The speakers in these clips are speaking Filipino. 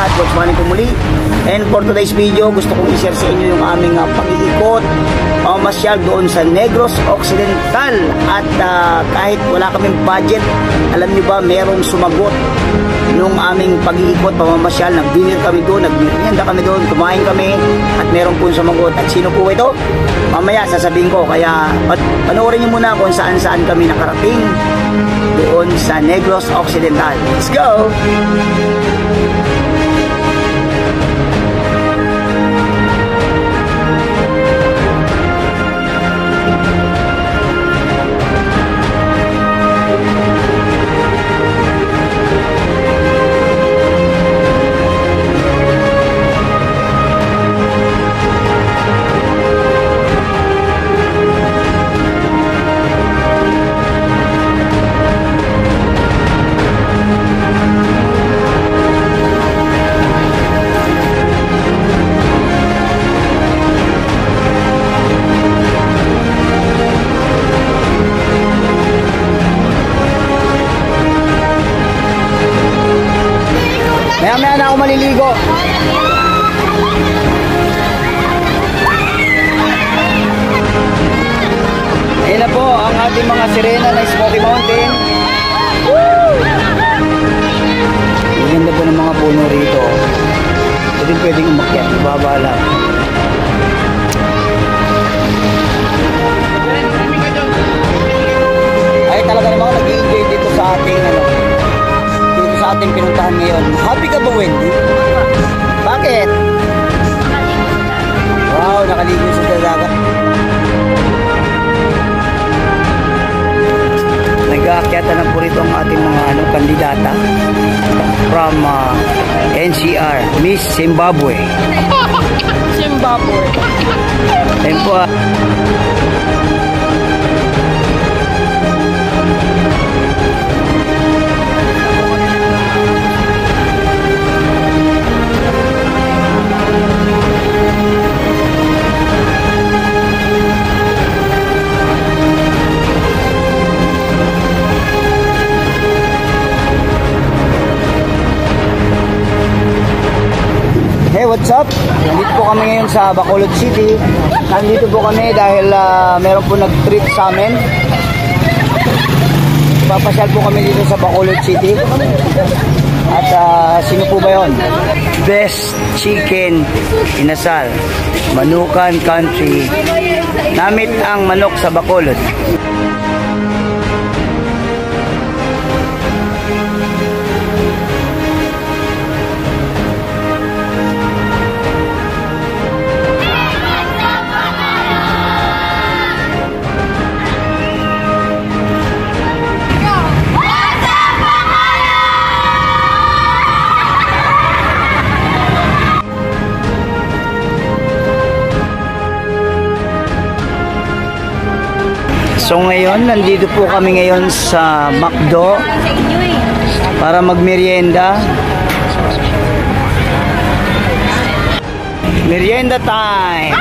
lahat. Good morning po muli. And for today's video, gusto kong i-share sa inyo yung aming pag-iikot masyal doon sa Negros Occidental. At kahit wala kaming budget, alam nyo ba, merong sumagot nung aming pag-iikot, pamamasyal. Nag-dinner kami doon, nag-merienda kami doon, kumain kami, at meron po sumagot. At sino po ito? Mamaya sasabihin ko. Kaya panoorin nyo muna kung saan-saan kami nakarating doon sa Negros Occidental. Let's go! Maya-maya na ako maliligo. Ayan na po ang ating mga sirena na Smoky Mountain. Ang ganda po ng mga puno rito. Pwedeng umakyat, ibaba lang. Ay talaga naman ako nag-i-enjoy dito sa ating ating pinuntahan ngayon. Happy ka ba, Wendy? Bakit? Wow, nakaligo sa dagat. Nag-aakyatan na po rito ang ating mga kandidata from NCR, Miss Zimbabwe. Zimbabwe. Ayun po. Hey, what's up? Nandito po kami ngayon sa Bacolod City. Nandito po kami dahil meron po nag-treat sa amin. Papasyal po kami dito sa Bacolod City. At sino po ba yun? Best Chicken Inasal, Manukan Country. Namit ang manok sa Bacolod. So ngayon, nandito po kami ngayon sa McDo para magmerienda. Merienda time!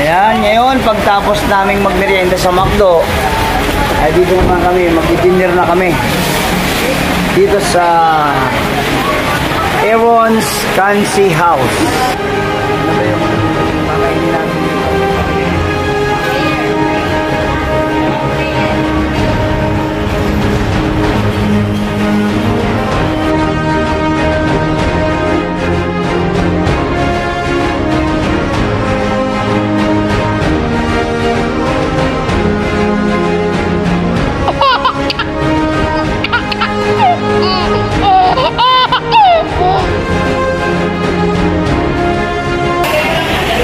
Ayan, ngayon pagtapos naming magmerienda sa McDo, ay dito naman kami, mag-dinner na kami. Dito sa Aaron's Fancy House. Ano ba yung pakainin natin?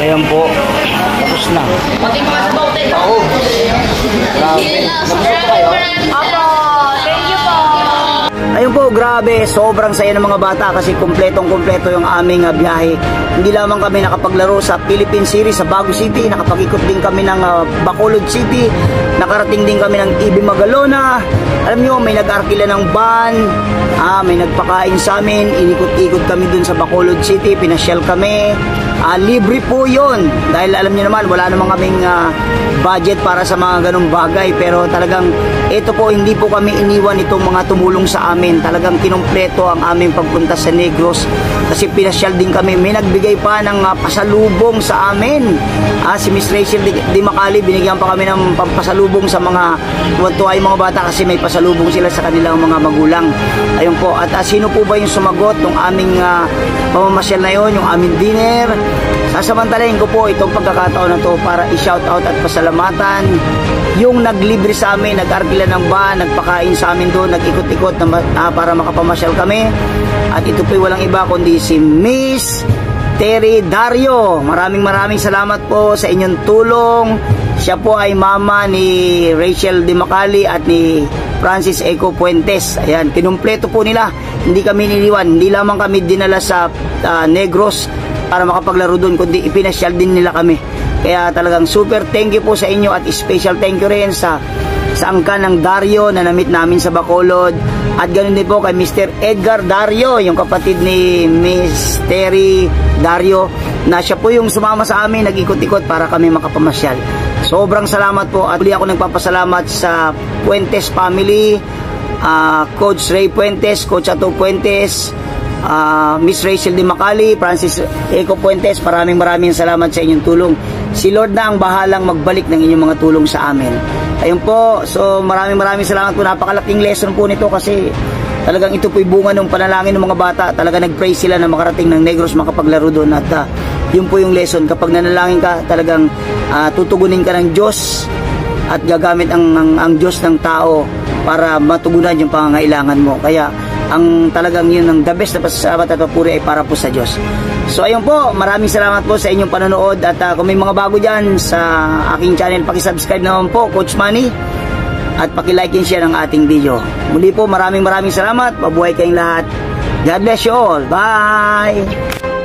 Ayan po, tapos na. Pati mga spouted. Oo. Grabe. Nabusog po kayo? Apo, thank you po. Ayun po, grabe. Sobrang saya ng mga bata kasi kumpletong-kumpleto yung aming biyahe. Hindi lamang kami nakapaglaro sa Philippine Series sa Baguio City. Nakapag-ikot din kami ng Bacolod City. Nakarating din kami ng Ibi Magalona. Alam nyo, may nag-arkila ng van. May nagpakain sa amin. Inikot-ikot kami dun sa Bacolod City. Pinasyal kami. libre po yun. Dahil alam niyo naman, wala namang kaming budget para sa mga ganong bagay. Pero talagang ito po, hindi po kami iniwan itong mga tumulong sa amin. Talagang kinumpleto ang aming pagpunta sa Negros. Kasi pinasyal din kami. May nagbigay pa ng pasalubong sa amin. Si Miss Rachel Di Macali, binigyan pa kami ng pampasalubong sa mga tuwa yung mga bata kasi may pasalubong sila sa kanilang mga magulang. Ayun po. At sino po ba yung sumagot ng aming pamamasyal na yun, yung aming dinner? Sasamantalahin ko po itong pagkakataon na to para i-shoutout at pasalamatan yung naglibre sa amin, nag-arkila ng van, nagpakain sa amin doon, nag-ikot-ikot para makapamasyal kami. At ito po walang iba kundi si Miss Terry Dario. Maraming salamat po sa inyong tulong. Siya po ay mama ni Rachel Di Macali at ni Francis Eco Puentes. Ayan, kinumpleto po nila. Hindi kami niliwan, hindi lamang kami dinala sa Negros para makapaglaro doon, kundi ipinasyal din nila kami. Kaya talagang super thank you po sa inyo at special thank you rin sa angkan ng Dario na namit namin sa Bacolod. At ganoon din po kay Mr. Edgar Dario, yung kapatid ni Miss Terry Dario, na siya po yung sumama sa amin, nag-ikot-ikot para kami makapamasyal. Sobrang salamat po at uli ako nagpapasalamat sa Puentes family, Coach Ray Puentes, Coach Ato Puentes, Miss Rachel Di Macali, Francis Eco Puentes. Maraming salamat sa inyong tulong. Si Lord na ang bahalang magbalik ng inyong mga tulong sa amin. Ayun po, so maraming salamat po. Napakalaking lesson po nito kasi talagang ito po'y bunga ng panalangin ng mga bata. Talaga nag-pray sila na makarating ng Negros, makapaglaro doon. At yun po yung lesson. Kapag nanalangin ka, talagang tutugunin ka ng Diyos at gagamit ang Diyos ng tao para matugunan yung pangangailangan mo. Kaya ang talagang yun ang the best na pasasalamat at papuri ay para po sa Diyos. So ayun po, maraming salamat po sa inyong panonood. At kung may mga bago dyan sa aking channel, pakisubscribe naman po, Coach Manny, at pakilike and share ang ating video. Muli po, maraming salamat. Mabuhay kayong lahat. God bless you all. Bye!